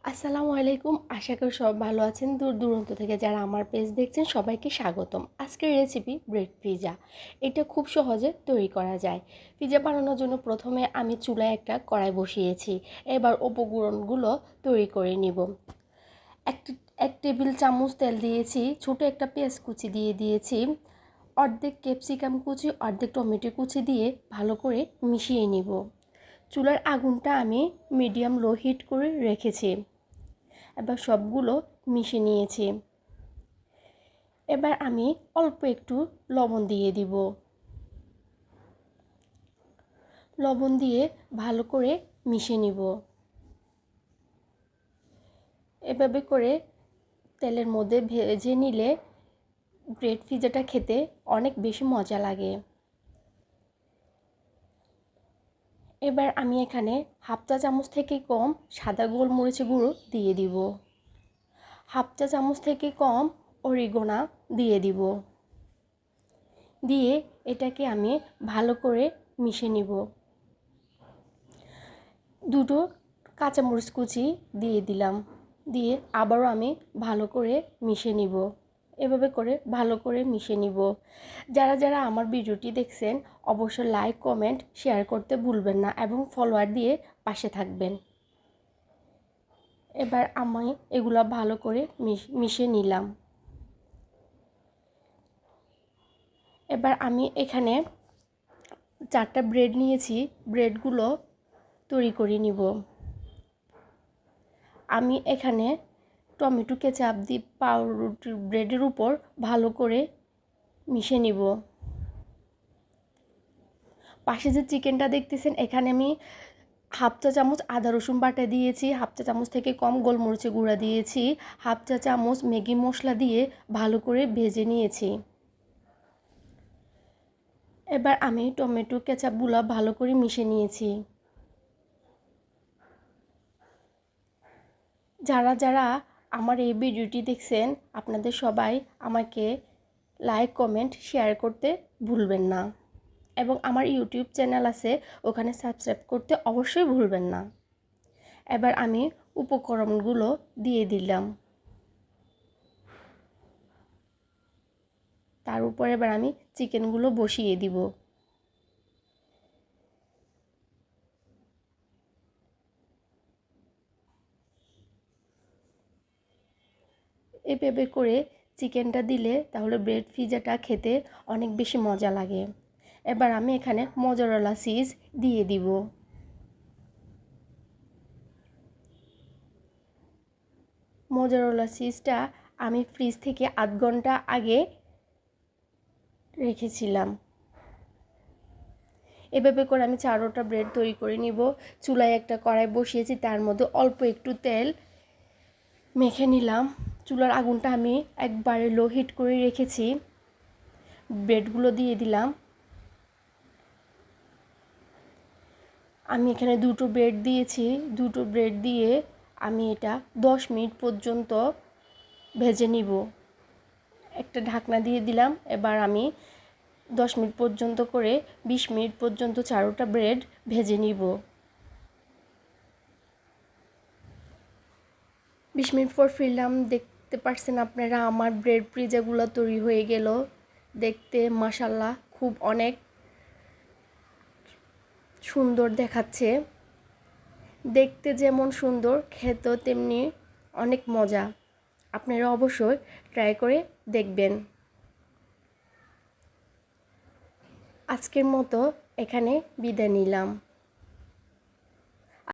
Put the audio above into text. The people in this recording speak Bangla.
আসসালামু আলাইকুম। আশা করি সব ভালো আছেন। দূর দূরান্ত থেকে যারা আমার পেজ দেখছেন সবাইকে স্বাগতম। আজকের রেসিপি ব্রেড পিৎজা। এটা খুব সহজে তৈরি করা যায়। পিৎজা বানানোর জন্য প্রথমে আমি চুলায় একটা কড়াই বসিয়েছি। এবার উপকরণগুলো তৈরি করে নিব। এক এক টেবিল চামচ তেল দিয়েছি, ছোট একটা পেঁয়াজ কুচি দিয়ে দিয়েছি, অর্ধেক ক্যাপসিকাম কুচি, অর্ধেক টমেটো কুচি দিয়ে ভালো করে মিশিয়ে নিব। চুলার আগুনটা আমি মিডিয়াম লো হিট করে রেখেছি। এবার সবগুলো মিশিয়ে নিয়েছি। এবার আমি অল্প একটু লবণ দিয়ে দিব। লবণ দিয়ে ভালো করে মিশিয়ে নিব। এভাবে করে তেলের মধ্যে ভেজে নিলে ব্রেড পিৎজাটা খেতে অনেক বেশি মজা লাগে। এবার আমি এখানে হাফ চা চামচ থেকে কম সাদা গোলমরিচের গুঁড়ো দিয়ে দিব। হাফ চা চামচ থেকে কম অরিগানো দিয়ে দিব। দিয়ে এটাকে আমি ভালো করে মিশিয়ে নিব। দুটো কাঁচামরিচ কুচি দিয়ে দিলাম। দিয়ে আবারও আমি ভালো করে মিশিয়ে নিব। এভাবে করে ভালো করে মিশিয়ে নিব। যারা যারা আমার ভিডিওটি দেখছেন অবশ্যই লাইক, কমেন্ট, শেয়ার করতে ভুলবেন না এবং ফলোয়ার দিয়ে পাশে থাকবেন। এবার আমি এগুলো ভালো করে মিশিয়ে নিলাম। এবার আমি এখানে 4টা ব্রেড নিয়েছি। ব্রেডগুলো তৈরি করে নিব। আমি এখানে টমেটো কেচাপ দিয়ে পাউরুটি ব্রেডের উপর ভালো করে মিশিয়ে নিব। পাশে যে চিকেনটা দেখতেছেন এখানে আমি হাফ চা চামচ আদা রসুন বাটা দিয়েছি, হাফ চা চামচ থেকে কম গোলমরিচের গুঁড়া দিয়েছি, হাফ চা চামচ ম্যাগি মশলা দিয়ে ভালো করে ভেজে নিয়েছি। এবার আমি টমেটো কেচাপগুলো ভালো করে মিশিয়ে নিয়েছি। যারা যারা আমার এই ভিডিওটি দেখছেন আপনাদের সবাই আমাকে লাইক, কমেন্ট, শেয়ার করতে ভুলবেন না এবং আমার ইউটিউব চ্যানেল আছে ওখানে সাবস্ক্রাইব করতে অবশ্যই ভুলবেন না। এবার আমি উপকরণগুলো দিয়ে দিলাম। তার উপর এবার আমি চিকেনগুলো বসিয়ে দিব। এভাবে করে চিকেনটা দিলে তাহলে ব্রেড পিৎজাটা খেতে অনেক বেশি মজা লাগে। এবার আমি এখানে মোজারেলা চিজ দিয়ে দিব। মোজারেলা চিজটা আমি ফ্রিজ থেকে আধ ঘন্টা আগে রেখেছিলাম। এভাবে করে আমি 4টা ব্রেড তৈরি করে নিব। চুলায় একটা কড়াই বসিয়েছি, তার মধ্যে অল্প একটু তেল মেখে নিলাম। চুলার আগুনটা আমি একবারে লো হিট করে রেখেছি। ব্রেডগুলো দিয়ে দিলাম। আমি এখানে 2টো ব্রেড দিয়েছি। 2টো ব্রেড দিয়ে আমি এটা 10 মিনিট পর্যন্ত ভেজে নিব। একটা ঢাকনা দিয়ে দিলাম। এবার আমি 10 মিনিট পর্যন্ত করে 20 মিনিট পর্যন্ত 4টা ব্রেড ভেজে নিব। 20 মিনিট পর ফিরলাম। দেখতে পাচ্ছেন আপনারা আমার ব্রেড পিৎজাগুলো তৈরি হয়ে গেল। দেখতে মাশাআল্লাহ খুব অনেক সুন্দর দেখাচ্ছে। দেখতে যেমন সুন্দর খেতেও তেমনি অনেক মজা। আপনারা অবশ্যই ট্রাই করে দেখবেন। আজকের মতো এখানে বিদায় নিলাম।